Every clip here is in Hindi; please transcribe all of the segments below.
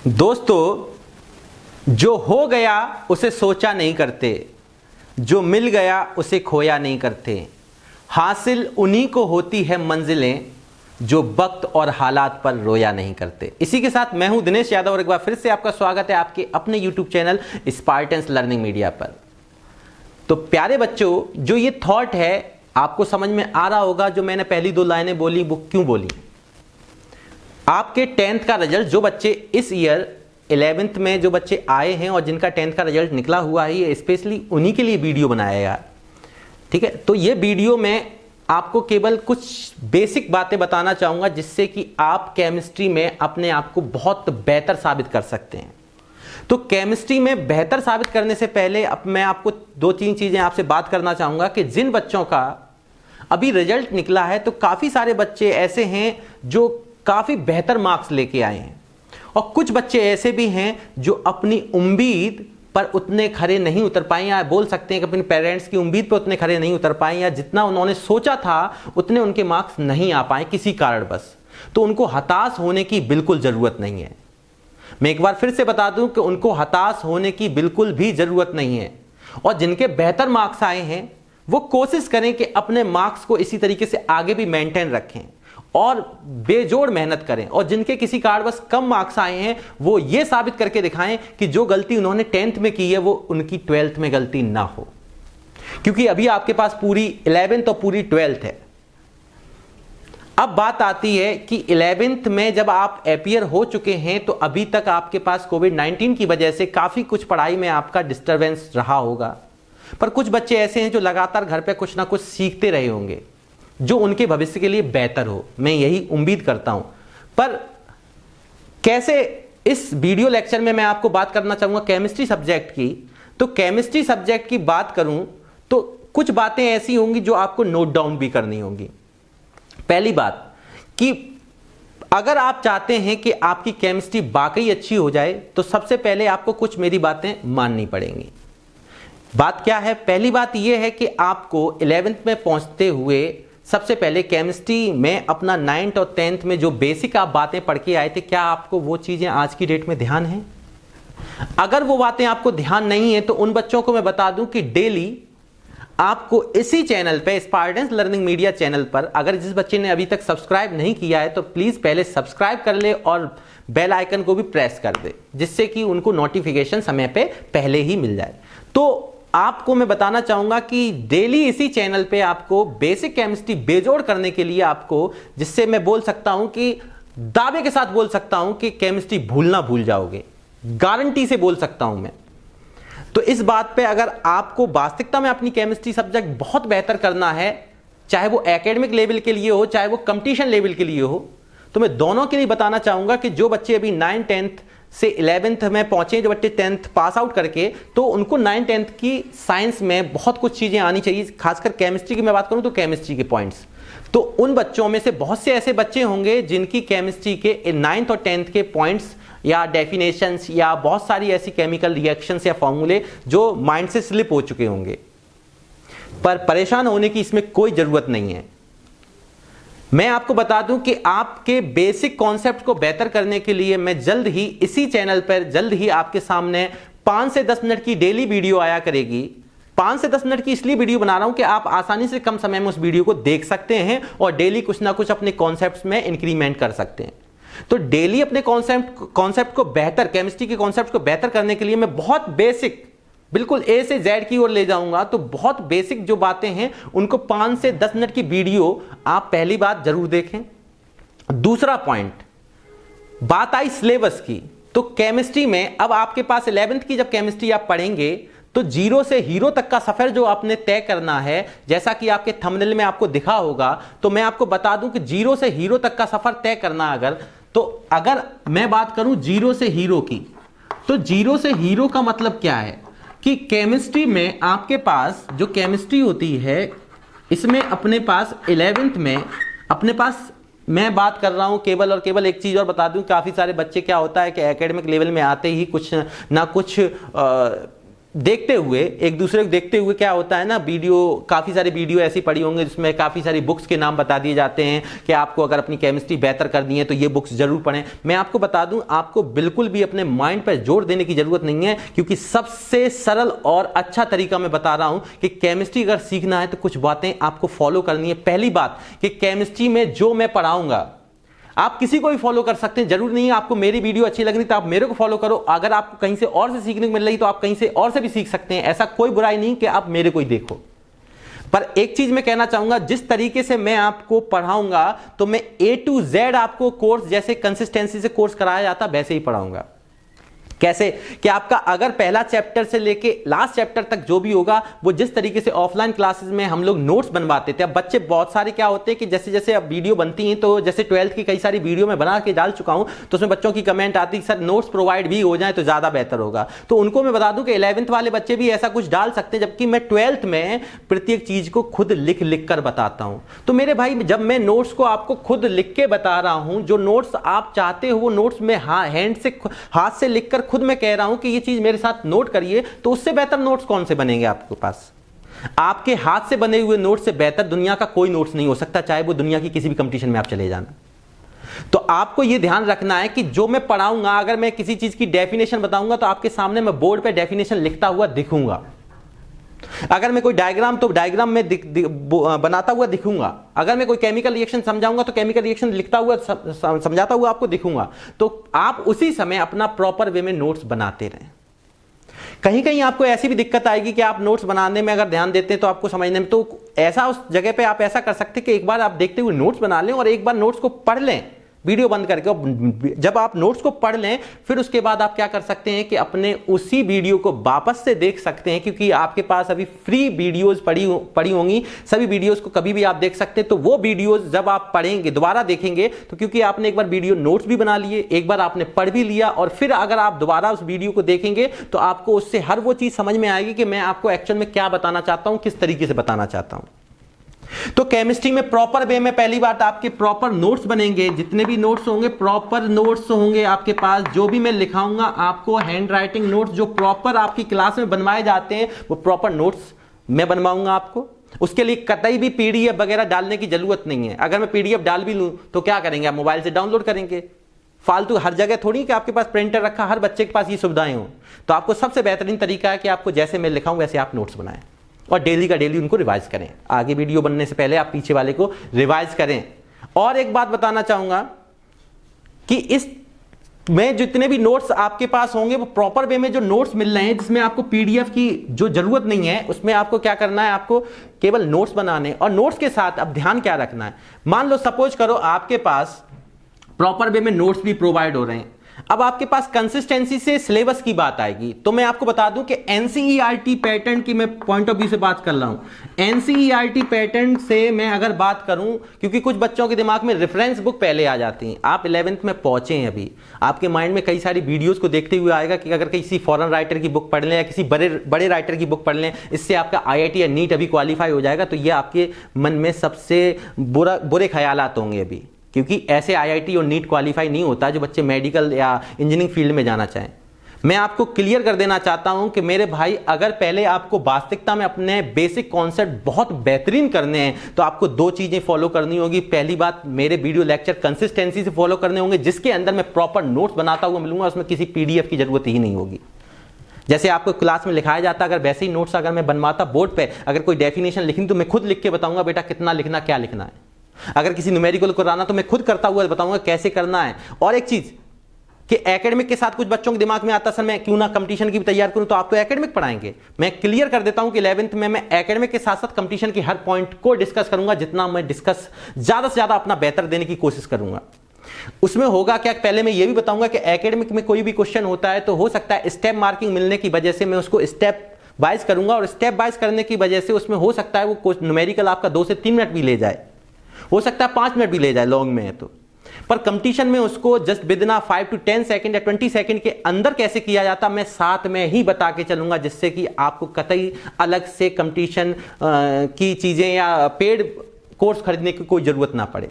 दोस्तों, जो हो गया उसे सोचा नहीं करते, जो मिल गया उसे खोया नहीं करते। हासिल उन्हीं को होती है मंजिलें, जो वक्त और हालात पर रोया नहीं करते। इसी के साथ मैं हूं दिनेश यादव और एक बार फिर से आपका स्वागत है आपके अपने YouTube channel Spartans learning media पर। तो प्यारे बच्चों, जो ये थॉट है आपको समझ में आ रहा होगा, जो मैंने पहली दो लाइनें बोली वो क्यों बोली। आपके 10th का रिजल्ट, जो बच्चे इस ईयर 11th में जो बच्चे आए हैं और जिनका 10th का रिजल्ट निकला हुआ है, ये स्पेशली उन्हीं के लिए वीडियो बनाया गया। ठीक है, तो ये वीडियो में आपको केवल कुछ बेसिक बातें बताना चाहूंगा जिससे कि आप केमिस्ट्री में अपने आप को बहुत बेहतर साबित कर सकते हैं। तो केमिस्ट्री में बेहतर साबित करने से पहले अब मैं आपको दो तीन चीजें आपसे बात करना चाहूंगा कि जिन बच्चों का अभी रिजल्ट निकला है, तो काफी सारे बच्चे ऐसे हैं जो काफी बेहतर मार्क्स लेके आए हैं और कुछ बच्चे ऐसे भी हैं जो अपनी उम्मीद पर उतने खरे नहीं उतर पाए, या बोल सकते हैं कि अपने पेरेंट्स की उम्मीद पर उतने खरे नहीं उतर पाए, या जितना उन्होंने सोचा था उतने उनके मार्क्स नहीं आ पाए किसी कारणवश। तो उनको हताश होने की बिल्कुल जरूरत नहीं है। मैं एक बार फिर से बता दूं कि उनको हताश होने की बिल्कुल भी जरूरत नहीं है। और जिनके बेहतर मार्क्स आए हैं वो कोशिश करें कि अपने मार्क्स को इसी तरीके से आगे भी मेंटेन रखें और बेजोड़ मेहनत करें। और जिनके किसी कारणवश कम मार्क्स आए हैं वो ये साबित करके दिखाएं कि जो गलती उन्होंने 10th में की है वो उनकी 12th में गलती ना हो, क्योंकि अभी आपके पास पूरी 11th और पूरी 12th है। अब बात आती है कि 11th में जब आप अपीयर हो चुके हैं तो अभी तक आपके पास कोविड-19 की वजह से काफी कुछ पढ़ाई में आपका डिस्टरबेंस रहा होगा, पर कुछ बच्चे ऐसे हैं जो लगातार घर पे कुछ ना कुछ सीखते रहे होंगे जो उनके भविष्य के लिए बेहतर हो। मैं यही उम्मीद करता हूं। पर कैसे, इस वीडियो लेक्चर में मैं आपको बात करना चाहूंगा केमिस्ट्री सब्जेक्ट की। तो केमिस्ट्री सब्जेक्ट की बात करूं तो कुछ बातें ऐसी होंगी जो आपको नोट डाउन भी करनी होंगी। पहली बात कि अगर आप चाहते हैं कि आपकी केमिस्ट्री वाकई अच्छी हो जाए तो सबसे पहले आपको कुछ मेरी बातें माननी पड़ेंगी। बात क्या है? पहली बात यह है कि आपको 11th में पहुंचते हुए सबसे पहले केमिस्ट्री में अपना 9th और 10th में जो बेसिक आप बातें पढ़ के आए थे, क्या आपको वो चीजें आज की डेट में ध्यान है? अगर वो बातें आपको ध्यान नहीं है तो उन बच्चों को मैं बता दूं कि डेली आपको इसी चैनल पे, स्पार्टन्स लर्निंग मीडिया चैनल पर, अगर जिस बच्चे ने अभी तक सब्सक्राइब नहीं किया है तो प्लीज पहले सब्सक्राइब कर ले और बेल आइकन को भी प्रेस कर दे, जिससे कि उनको नोटिफिकेशन समय पे पहले ही मिल जाए। तो आपको मैं बताना चाहूंगा कि डेली इसी चैनल पे आपको बेसिक केमिस्ट्री बेजोड़ करने के लिए आपको, जिससे मैं बोल सकता हूं कि दावे के साथ बोल सकता हूं कि केमिस्ट्री भूलना भूल जाओगे, गारंटी से बोल सकता हूं मैं। तो इस बात पे अगर आपको वास्तविकता में अपनी केमिस्ट्री सब्जेक्ट बहुत बेहतर करना है, चाहे वो एकेडमिक लेवल के लिए हो चाहे वो कंपटीशन लेवल के लिए हो, तो मैं दोनों के लिए बताना चाहूंगा कि जो बच्चे अभी 9th 10th से 11th में पहुंचे, जो बच्चे 10th पास आउट करके, तो उनको 9th 10th की साइंस में बहुत कुछ चीजें आनी चाहिए। खासकर केमिस्ट्री की मैं बात करूं तो केमिस्ट्री के पॉइंट्स, तो उन बच्चों में से बहुत से ऐसे बच्चे होंगे जिनकी केमिस्ट्री के 9th और 10th के पॉइंट्स या डेफिनेशंस या बहुत सारी ऐसी केमिकल रिएक्शंस या फॉर्मूले जो माइंड से स्लिप हो चुके होंगे। पर परेशान होने की इसमें कोई जरूरत नहीं है। मैं आपको बता दूं कि आपके बेसिक कॉन्सेप्ट को बेहतर करने के लिए मैं जल्द ही इसी चैनल पर जल्द ही आपके सामने 5 से 10 मिनट की डेली वीडियो आया करेगी। 5 से 10 मिनट की इसलिए वीडियो बना रहा हूं कि आप आसानी से कम समय में उस वीडियो को देख सकते हैं और डेली कुछ ना कुछ अपने कॉन्सेप्ट्स में इंक्रीमेंट कर सकते हैं। तो डेली अपने कॉन्सेप्ट को बेहतर, केमिस्ट्री के कॉन्सेप्ट को बेहतर करने के लिए मैं बहुत बेसिक, बिल्कुल ए से जेड की ओर ले जाऊंगा। तो बहुत बेसिक जो बातें हैं उनको 5 से 10 मिनट की वीडियो आप पहली बात जरूर देखें। दूसरा पॉइंट, बात आई सिलेबस की। तो केमिस्ट्री में अब आपके पास 11th की जब केमिस्ट्री आप पढ़ेंगे तो 0 से हीरो तक का सफर जो आपने तय करना है, जैसा कि आपके थंबनेल में आपको दिखा होगा, तो मैं आपको बता दूं कि 0 से हीरो तक का सफर तय करना अगर मैं बात करूं 0 से हीरो की, तो 0 से हीरो का मतलब क्या है कि केमिस्ट्री में आपके पास जो केमिस्ट्री होती है, इसमें अपने पास 11th में अपने पास, मैं बात कर रहा हूं केवल और केवल एक चीज और बता दूं, काफी सारे बच्चे क्या होता है कि एकेडमिक लेवल में आते ही कुछ ना कुछ देखते हुए, एक दूसरे को देखते हुए क्या होता है ना, वीडियो, काफ़ी सारी वीडियो ऐसी पड़ी होंगी जिसमें काफ़ी सारी बुक्स के नाम बता दिए जाते हैं कि आपको अगर अपनी केमिस्ट्री बेहतर करनी है तो ये बुक्स जरूर पढ़ें। मैं आपको बता दूं, आपको बिल्कुल भी अपने माइंड पर जोर देने की जरूरत नहीं है, क्योंकि सबसे सरल और अच्छा तरीका मैं बता रहा हूं कि केमिस्ट्री अगर सीखना है तो कुछ बातें आपको फॉलो करनी है। पहली बात कि केमिस्ट्री में जो मैं पढ़ाऊंगा आप किसी को भी फॉलो कर सकते हैं, जरूर नहीं है आपको मेरी वीडियो अच्छी लग रही तो आप मेरे को फॉलो करो, अगर आपको कहीं से और से सीखने को मिल रही तो आप कहीं से और से भी सीख सकते हैं, ऐसा कोई बुराई नहीं कि आप मेरे को ही देखो। पर एक चीज मैं कहना चाहूंगा, जिस तरीके से मैं आपको पढ़ाऊंगा तो मैं A to Z आपको कोर्स जैसे कंसिस्टेंसी से कोर्स कराया जाता वैसे ही पढ़ाऊंगा। कैसे कि आपका अगर पहला चैप्टर से लेके लास्ट चैप्टर तक जो भी होगा वो जिस तरीके से ऑफलाइन क्लासेस में हम लोग नोट्स बनवाते थे, अब बच्चे बहुत सारे क्या होते हैं कि जैसे जैसे अब वीडियो बनती हैं, तो जैसे 12th की कई सारी वीडियो मैं बना के डाल चुका हूं तो उसमें बच्चों की कमेंट आती है सर नोट्स प्रोवाइड भी हो जाए तो ज्यादा बेहतर होगा। तो उनको मैं बता दूं कि 11th वाले बच्चे भी ऐसा कुछ डाल सकते हैं, जबकि मैं 12th में प्रत्येक चीज को खुद लिख लिख कर बताता हूं। तो मेरे भाई जब मैं नोट्स को आपको खुद लिख के बता रहा हूं, जो नोट्स आप चाहते हो वो नोट्स में हैंड से हाथ से लिखकर खुद मैं कह रहा हूं ये चीज मेरे साथ नोट करिए, तो उससे बेहतर नोट्स कौन से बनेंगे आपके पास? आपके हाथ से बने हुए नोट्स से बेहतर दुनिया का कोई नोट्स नहीं हो सकता, चाहे वो दुनिया की किसी भी कंपटीशन में आप चले जाना। तो आपको यह ध्यान रखना है कि जो मैं पढ़ाऊंगा, अगर मैं किसी चीज की डेफिनेशन बताऊंगा तो आपके सामने मैं बोर्ड पे डेफिनेशन लिखता हुआ दिखूंगा। अगर मैं कोई डायग्राम तो डायग्राम में बनाता हुआ दिखूंगा। अगर मैं कोई केमिकल रिएक्शन समझाऊंगा तो केमिकल रिएक्शन लिखता हुआ समझाता हुआ आपको दिखूंगा। तो आप उसी समय अपना प्रॉपर वे में नोट्स बनाते रहें। कहीं कहीं आपको ऐसी भी दिक्कत आएगी कि आप नोट्स बनाने में अगर ध्यान देते हैं तो आपको समझने में, तो ऐसा उस जगह पे आप ऐसा कर सकते हैं कि एक बार आप देखते हुए नोट्स बना लें और एक बार नोट्स को पढ़ लें वीडियो बंद करके। जब आप नोट्स को पढ़ लें फिर उसके बाद आप क्या कर सकते हैं कि अपने उसी वीडियो को वापस से देख सकते हैं, क्योंकि आपके पास अभी फ्री वीडियोस पड़ी होंगी, सभी वीडियोस को कभी भी आप देख सकते हैं। तो वो वीडियोस जब आप पढ़ेंगे, दोबारा देखेंगे, तो क्योंकि आपने एक बार वीडियो नोट्स भी बना लिए, एक बार आपने पढ़ भी लिया, और फिर अगर आप दोबारा उस वीडियो को देखेंगे तो आपको उससे हर वो चीज समझ में आएगी कि मैं आपको एक्चुअल में क्या बताना चाहता हूं, किस तरीके से बताना चाहता हूं। तो केमिस्ट्री में प्रॉपर वे में पहली बात आपके प्रॉपर नोट्स बनेंगे, जितने भी नोट्स होंगे प्रॉपर नोट्स होंगे आपके पास। जो भी मैं लिखाऊंगा आपको हैंड राइटिंग नोट्स जो प्रॉपर आपकी क्लास में बनवाए जाते हैं वो प्रॉपर नोट्स मैं बनवाऊंगा आपको। उसके लिए कतई भी पीडीएफ वगैरह डालने की जरूरत नहीं है। अगर मैं पीडीएफ डाल भी लूं तो क्या करेंगे, आप मोबाइल से डाउनलोड करेंगे। फालतू हर जगह थोड़ी कि आपके पास प्रिंटर रखा, हर बच्चे के पास ये सुविधाएं हो। तो आपको सबसे बेहतरीन तरीका है कि आपको जैसे मैं लिखाऊं वैसे आप नोट्स बनाएं और डेली का डेली उनको रिवाइज करें। आगे वीडियो बनने से पहले आप पीछे वाले को रिवाइज करें। और एक बात बताना चाहूंगा कि इस में जितने भी नोट्स आपके पास होंगे वो प्रॉपर वे में जो नोट्स मिल रहे हैं, जिसमें आपको पीडीएफ की जो जरूरत नहीं है, उसमें आपको क्या करना है, आपको केवल नोट्स बनाने। और नोट्स के साथ अब ध्यान क्या रखना है, मान लो सपोज करो आपके पास प्रॉपर वे में नोट्स भी प्रोवाइड हो रहे हैं, अब आपके पास कंसिस्टेंसी से सिलेबस की बात आएगी। तो मैं आपको बता दूं कि एनसीईआरटी पैटर्न की मैं पॉइंट ऑफ व्यू से बात कर रहा हूं। एनसीईआरटी पैटर्न से मैं अगर बात करूं, क्योंकि कुछ बच्चों के दिमाग में रेफरेंस बुक पहले आ जाती हैं। आप 11th में पहुंचे हैं, अभी आपके माइंड में कई सारी वीडियोस को देखते हुए आएगा कि अगर किसी फॉरेन राइटर की बुक पढ़ लें या किसी बड़े राइटर की बुक पढ़ लें, इससे आपका आईआईटी या नीट अभी क्वालिफाई हो जाएगा। तो ये आपके मन में सबसे बुरे ख्यालात होंगे अभी, क्योंकि ऐसे आईआईटी और नीट क्वालिफाई नहीं होता जो बच्चे मेडिकल या इंजीनियरिंग फील्ड में जाना चाहें। मैं आपको क्लियर कर देना चाहता हूं कि मेरे भाई, अगर पहले आपको वास्तविकता में अपने बेसिक कॉन्सेप्ट बहुत बेहतरीन करने हैं तो आपको दो चीजें फॉलो करनी होगी। पहली बात, मेरे वीडियो लेक्चर कंसिस्टेंसी से फॉलो करने होंगे, जिसके अंदर मैं प्रॉपर नोट्स बनाता हुआ मिलूंगा, उसमें किसी पीडीएफ की जरूरत ही नहीं होगी। जैसे आपको क्लास में लिखाया जाता, अगर वैसे ही नोट्स अगर मैं बनवाता बोर्ड पे, अगर कोई डेफिनेशन लिखनी तो मैं खुद लिख के बताऊंगा बेटा कितना लिखना, क्या लिखना है। अगर किसी न्यूमेरिकल को कराना तो मैं खुद करता हुआ बताऊंगा कैसे करना है। और एक चीज कि एकेडमिक के साथ कुछ बच्चों के दिमाग में आता सर मैं क्यों ना कंपटीशन की भी तैयार करूं, तो आप तो एकेडमिक पढ़ाएंगे। मैं क्लियर कर देता हूं कि 11th में मैं एकेडमिक के साथ साथ कंपटीशन की हर पॉइंट को डिस्कस करूंगा। जितना मैं डिस्कस ज्यादा से ज्यादा अपना बेहतर देने की कोशिश करूंगा। उसमें होगा क्या, पहले मैं ये भी बताऊंगा कि एकेडमिक में कोई भी क्वेश्चन होता है तो हो सकता है स्टेप मार्किंग मिलने की वजह से मैं उसको स्टेप वाइज करूंगा, और स्टेप वाइज करने की वजह से उसमें हो सकता है वो न्यूमेरिकल आपका 2 से 3 मिनट भी ले जाए, हो सकता है 5 मिनट भी ले जाए लॉन्ग में है तो। पर कंपटीशन में उसको जस्ट विदिन 5 to 10 सेकंड या 20 सेकंड के अंदर कैसे किया जाता मैं साथ में ही बता के चलूंगा, जिससे कि आपको कतई अलग से कंपटीशन की चीजें या पेड कोर्स खरीदने की कोई जरूरत ना पड़े।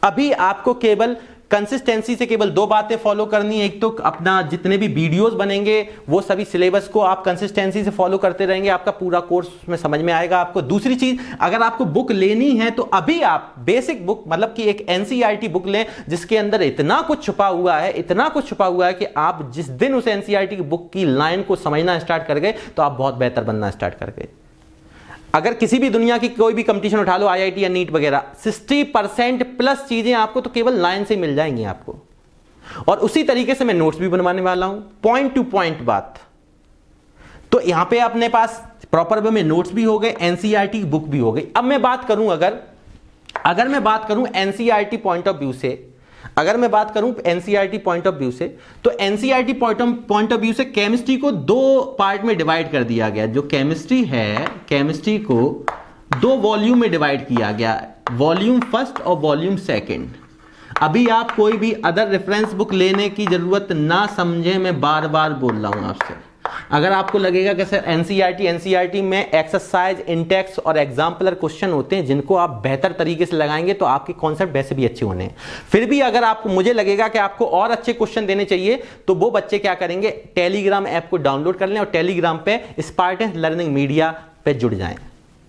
अभी आपको केवल कंसिस्टेंसी से केवल दो बातें फॉलो करनी है। एक तो अपना जितने भी वीडियोस बनेंगे वो सभी सिलेबस को आप कंसिस्टेंसी से फॉलो करते रहेंगे, आपका पूरा कोर्स में समझ में आएगा आपको। दूसरी चीज, अगर आपको बुक लेनी है तो अभी आप बेसिक बुक मतलब कि एक एनसीईआरटी बुक लें जिसके अंदर इतना कुछ छुपा हुआ है, इतना कुछ छुपा हुआ है कि आप जिस दिन उस एनसीईआरटी की बुक की लाइन को समझना स्टार्ट कर गए तो आप बहुत बेहतर बनना स्टार्ट कर गए। अगर किसी भी दुनिया की कोई भी कंपटीशन उठा लो, आईआईटी या नीट वगैरह, 60% प्लस चीजें आपको तो केवल लाइन से मिल जाएंगी आपको। और उसी तरीके से मैं नोट्स भी बनवाने वाला हूं, पॉइंट टू पॉइंट बात। तो यहां पे अपने पास प्रॉपर वे में नोट्स भी हो गए, एनसीईआरटी की बुक भी हो गई। अब मैं बात करूं अगर मैं बात करूं एनसीईआरटी पॉइंट ऑफ व्यू से, अगर मैं बात करूं एनसीईआरटी पॉइंट ऑफ व्यू से, तो एनसीईआरटी पॉइंट ऑफ व्यू से केमिस्ट्री को दो पार्ट में डिवाइड कर दिया गया। जो केमिस्ट्री है, केमिस्ट्री को दो वॉल्यूम में डिवाइड किया गया, वॉल्यूम फर्स्ट और वॉल्यूम सेकंड। अभी आप कोई भी अदर रेफरेंस बुक लेने की जरूरत ना समझे, मैं बार बार बोल रहा हूं आपसे। अगर आपको लगेगा कि सर एनसीईआरटी में एक्सरसाइज, इंटेक्स और एग्जाम्पलर क्वेश्चन होते हैं जिनको आप बेहतर तरीके से लगाएंगे तो आपके कॉन्सेप्ट वैसे भी अच्छे होने हैं, फिर भी अगर आपको, मुझे लगेगा कि आपको और अच्छे क्वेश्चन देने चाहिए तो वो बच्चे क्या करेंगे, टेलीग्राम ऐप को डाउनलोड कर लें और टेलीग्राम पे स्पार्टन लर्निंग मीडिया पे जुड़ जाएं।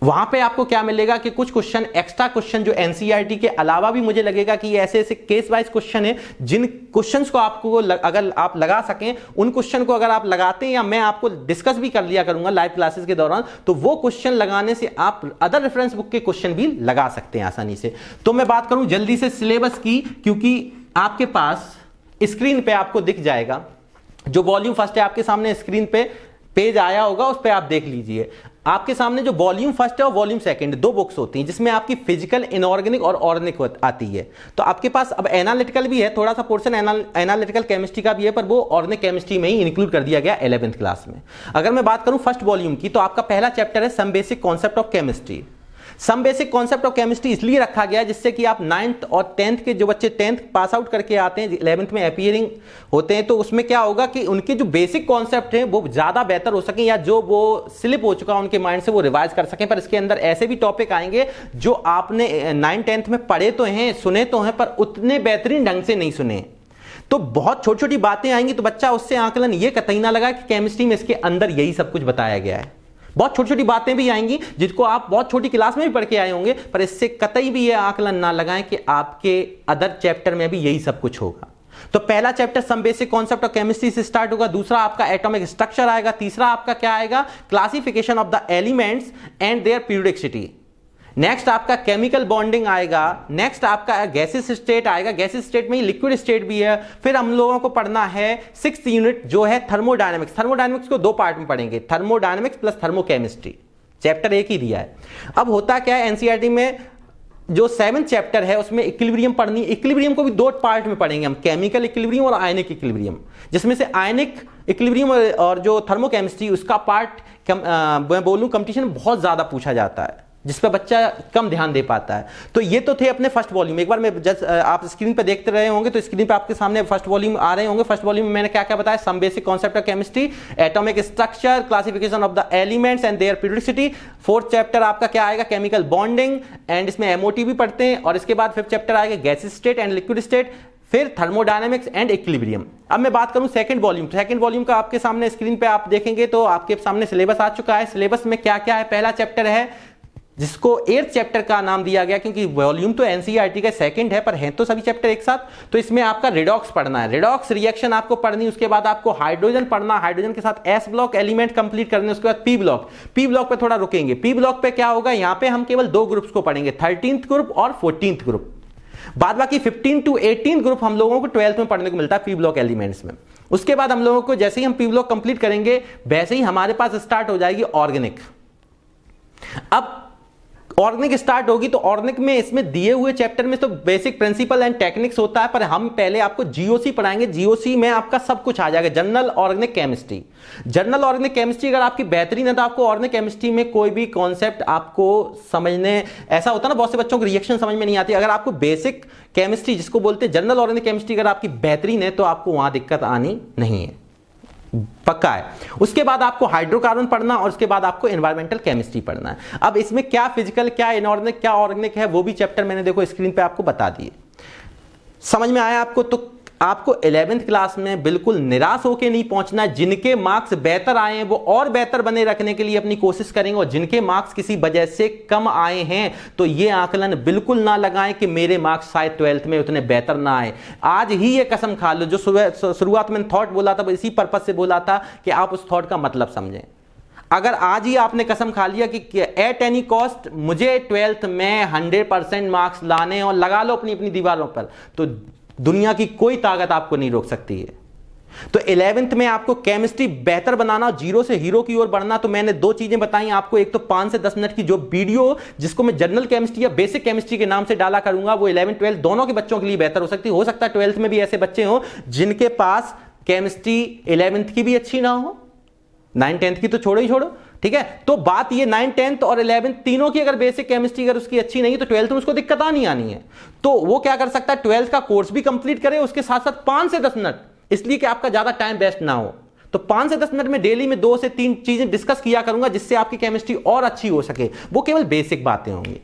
वहां पे आपको क्या मिलेगा कि कुछ क्वेश्चन, एक्स्ट्रा क्वेश्चन जो एनसीईआरटी के अलावा भी मुझे लगेगा कि ये ऐसे ऐसे केस वाइज क्वेश्चन है जिन क्वेश्चंस को आपको अगर आप लगा सकें, उन क्वेश्चन को अगर आप लगाते हैं या मैं आपको डिस्कस भी कर लिया करूंगा लाइव क्लासेस के दौरान, तो वो क्वेश्चन लगाने से आप अदर रेफरेंस बुक के क्वेश्चन भी लगा सकते हैं आसानी से। तो मैं बात करूं जल्दी से सिलेबस की, क्योंकि आपके पास स्क्रीन पे आपको दिख जाएगा जो वॉल्यूम फर्स्ट है, आपके सामने स्क्रीन पे पेज आया होगा, उस पे आप देख लीजिए। आपके सामने जो वॉल्यूम फर्स्ट है और वॉल्यूम सेकंड दो बुक्स होती हैं जिसमें आपकी फिजिकल, इनऑर्गेनिक और ऑर्गेनिक आती है। तो आपके पास अब एनालिटिकल भी है, थोड़ा सा पोर्शन एनालिटिकल केमिस्ट्री का भी है, पर वो ऑर्गेनिक केमिस्ट्री में ही इंक्लूड कर दिया गया 11th क्लास में। अगर मैं बात करूं फर्स्ट वॉल्यूम की, तो आपका पहला चैप्टर है some basic concept of chemistry. Some basic concept of chemistry इसलिए रखा गया जिससे कि आप 9th और 10th के जो बच्चे 10th पास आउट करके आते हैं, 11th में अपीयरिंग होते हैं, तो उसमें क्या होगा कि उनके जो बेसिक कॉन्सेप्ट हैं वो ज्यादा बेहतर हो सकें, या जो वो स्लिप हो चुका उनके माइंड से वो रिवाइज कर सकें। पर इसके अंदर ऐसे भी टॉपिक आएंगे जो आपने 9th-10th में पढ़े तो हैं, सुने तो हैं, पर उतने बेहतरीन ढंग से नहीं सुने। तो बहुत छोटी छोटी बातें आएंगी तो बच्चा उससे आकलन ये कतई ना लगा कि केमिस्ट्री में इसके अंदर यही सब कुछ बताया गया है। बहुत छोटी छोटी बातें भी आएंगी जिसको आप बहुत छोटी क्लास में भी पढ़ के आए होंगे, पर इससे कतई भी ये आकलन ना लगाएं कि आपके अदर चैप्टर में भी यही सब कुछ होगा। तो पहला chapter some basic concept of chemistry से स्टार्ट होगा, दूसरा आपका एटॉमिक स्ट्रक्चर आएगा, तीसरा आपका क्या आएगा, classification of the elements and their periodicity. Next आपका केमिकल बॉन्डिंग आएगा, नेक्स्ट आपका गैसेस स्टेट आएगा, गैसेस स्टेट में ही लिक्विड स्टेट भी है। फिर हम लोगों को पढ़ना है 6th यूनिट जो है थर्मोडायनेमिक्स। थर्मोडायनेमिक्स को दो पार्ट में पढ़ेंगे, थर्मोडायनेमिक्स प्लस थर्मोकेमिस्ट्री, चैप्टर एक ही दिया है। अब होता क्या है एनसीईआरटी में जो 7th चैप्टर है उसमें इक्विलिब्रियम पढ़नी, इक्विलिब्रियम को भी दो पार्ट में पढ़ेंगे हम, केमिकल इक्विलिब्रियम और आयनिक इक्विलिब्रियम, जिसमें से आयनिक इक्विलिब्रियम और जो थर्मोकेमिस्ट्री उसका पार्ट मैं बोलूं कंपटीशन में बहुत ज्यादा पूछा जाता है, जिस पर बच्चा कम ध्यान दे पाता है। तो ये तो थे अपने फर्स्ट वॉल्यूम। एक बार मैं आप स्क्रीन पे देखते रहे होंगे तो स्क्रीन पे आपके सामने फर्स्ट वॉल्यूम आ रहे होंगे। फर्स्ट वॉल्यूम में मैंने क्या क्या बताया, some basic concept of chemistry, atomic structure, classification of the elements and their periodicity. 4th chapter आपका क्या आएगा, केमिकल बॉन्डिंग, एंड इसमें एमओटी भी पढ़ते हैं। और इसके बाद 5th चैप्टर आएगा gases state and liquid state, फिर थर्मोडायनेमिक्स एंड इक्विलिब्रियम। अब मैं बात करूं सेकंड वॉल्यूम, सेकंड वॉल्यूम का आपके सामने स्क्रीन पे आप देखेंगे तो आपके सामने सिलेबस आ चुका है। सिलेबस में क्या क्या है, पहला चैप्टर है जिसको 8th चैप्टर का नाम दिया गया, क्योंकि वॉल्यूम तो एनसीईआरटी का सेकंड है पर हैं तो सभी चैप्टर एक साथ। तो इसमें आपका रिडॉक्स पढ़ना है, रिडॉक्स रिएक्शन आपको पढ़नी, उसके बाद आपको हाइड्रोजन पढ़ना, हाइड्रोजन के साथ एस ब्लॉक एलिमेंट कंप्लीट करने, उसके बाद पी ब्लॉक। पी ब्लॉक पे थोड़ा रुकेंगे। पी ब्लॉक पे क्या होगा, यहां पे हम केवल दो ग्रुप्स को पढ़ेंगे, 13th ग्रुप और 14th ग्रुप। बाद बाकी 15 to 18 ग्रुप हम लोगों को 12th में पढ़ने को मिलता है पी ब्लॉक एलिमेंट्स में। उसके बाद हम लोगों को जैसे ही हम पी ब्लॉक कंप्लीट करेंगे वैसे ही हमारे पास स्टार्ट हो जाएगी ऑर्गेनिक। अब ऑर्गेनिक स्टार्ट होगी तो ऑर्गेनिक में इसमें दिए हुए चैप्टर में तो बेसिक प्रिंसिपल एंड टेक्निक्स होता है, पर हम पहले आपको जीओसी पढ़ाएंगे। जीओसी में आपका सब कुछ आ जाएगा, general organic chemistry. General organic chemistry अगर आपकी बेहतरीन है तो आपको ऑर्गेनिक केमिस्ट्री में कोई भी कॉन्सेप्ट आपको समझने, ऐसा होता है ना बहुत से बच्चों को रिएक्शन समझ में नहीं आती, अगर आपको बेसिक केमिस्ट्री जिसको बोलते हैं जनरल ऑर्गेनिक केमिस्ट्री अगर आपकी बेहतरीन है तो आपको वहां दिक्कत आनी नहीं है, पक्का है। उसके बाद आपको हाइड्रोकार्बन पढ़ना और उसके बाद आपको एनवायरमेंटल केमिस्ट्री पढ़ना है। अब इसमें क्या फिजिकल, क्या इनऑर्गेनिक, क्या ऑर्गेनिक है वो भी चैप्टर मैंने देखो स्क्रीन पे आपको बता दिए। समझ में आया आपको? तो आपको 11th क्लास में बिल्कुल निराश होकर नहीं पहुंचना है। जिनके मार्क्स बेहतर आए हैं वो और बेहतर बने रखने के लिए अपनी कोशिश करेंगे, और जिनके मार्क्स किसी वजह से कम आए हैं तो ये आकलन बिल्कुल ना लगाएं कि मेरे मार्क्स शायद 12th में उतने बेहतर ना आए। आज ही ये कसम खा लो, जो शुरुआत में थॉट बोला था वो इसी पर्पज से बोला था कि आप उस थॉट का मतलब समझें। अगर आज ही आपने कसम खा लिया कि एट एनी कॉस्ट मुझे 12th में 100% मार्क्स लाने, और लगा लो अपनी अपनी दीवारों पर, तो दुनिया की कोई ताकत आपको नहीं रोक सकती है। तो 11th में आपको केमिस्ट्री बेहतर बनाना, जीरो से हीरो की ओर बढ़ना, तो मैंने दो चीजें बताई आपको। एक तो 5 से 10 मिनट की जो वीडियो, जिसको मैं जनरल केमिस्ट्री या बेसिक केमिस्ट्री के नाम से डाला करूंगा, वो 11th 12th दोनों के बच्चों के लिए बेहतर हो सकता है 12th में भी ऐसे बच्चे हो जिनके पास केमिस्ट्री 11th की भी अच्छी ना हो, 9 10th की तो छोड़ो ही छोड़ो, ठीक है। तो बात ये 9 10th और 11th तीनों की अगर बेसिक केमिस्ट्री अगर उसकी अच्छी नहीं है तो 12th में उसको दिक्कत आनी है। तो वो क्या कर सकता है, 12th का कोर्स भी कंप्लीट करे, उसके साथ साथ 5 से 10 मिनट, इसलिए कि आपका ज्यादा टाइम वेस्ट ना हो। तो 5 से 10 मिनट में डेली में 2 से 3 चीजें डिस्कस किया करूंगा जिससे आपकी केमिस्ट्री और अच्छी हो सके। वो केवल बेसिक बातें होंगी।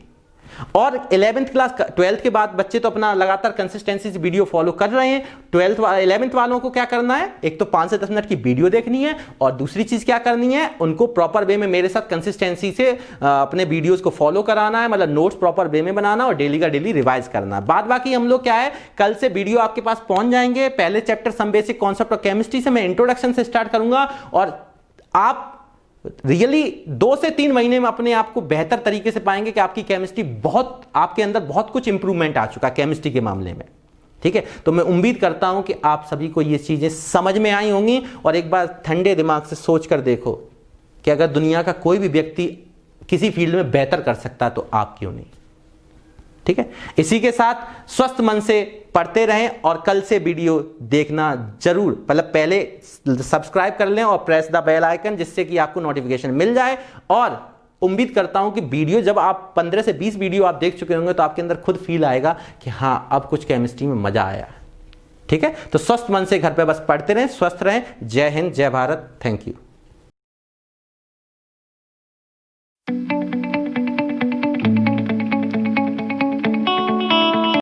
और 11th क्लास 12th के बाद बच्चे तो अपना लगातार कंसिस्टेंसी से वीडियो फॉलो कर रहे हैं। 11th वालों को क्या करना है, एक तो 5 से 10 मिनट की वीडियो देखनी है, और दूसरी चीज क्या करनी है, उनको प्रॉपर वे में मेरे साथ कंसिस्टेंसी से अपने वीडियोस को फॉलो कराना है, मतलब नोट्स प्रॉपर वे में बनाना और डेली का डेली रिवाइज करना है। बाद बाकी हम लोग क्या है, कल से वीडियो आपके पास पहुंच जाएंगे। पहले chapter some basic concept of chemistry से मैं इंट्रोडक्शन से स्टार्ट करूंगा, और आप रियली 2 से 3 महीने में अपने आप को बेहतर तरीके से पाएंगे कि आपकी केमिस्ट्री बहुत, आपके अंदर बहुत कुछ इंप्रूवमेंट आ चुका है केमिस्ट्री के मामले में, ठीक है। तो मैं उम्मीद करता हूं कि आप सभी को ये चीजें समझ में आई होंगी, और एक बार ठंडे दिमाग से सोच कर देखो कि अगर दुनिया का कोई भी व्यक्ति किसी फील्ड में बेहतर कर सकता है तो आप क्यों नहीं, ठीक है। इसी के साथ स्वस्थ मन से पढ़ते रहें, और कल से वीडियो देखना जरूर, मतलब पहले सब्सक्राइब कर लें और प्रेस द बेल आइकन, जिससे कि आपको नोटिफिकेशन मिल जाए। और उम्मीद करता हूं कि वीडियो जब आप 15 से 20 वीडियो आप देख चुके होंगे तो आपके अंदर खुद फील आएगा कि हां अब कुछ केमिस्ट्री में मजा आया, ठीक है। तो स्वस्थ मन से घर पे बस पढ़ते रहें, स्वस्थ रहें। जय हिंद, जय भारत, थैंक यू।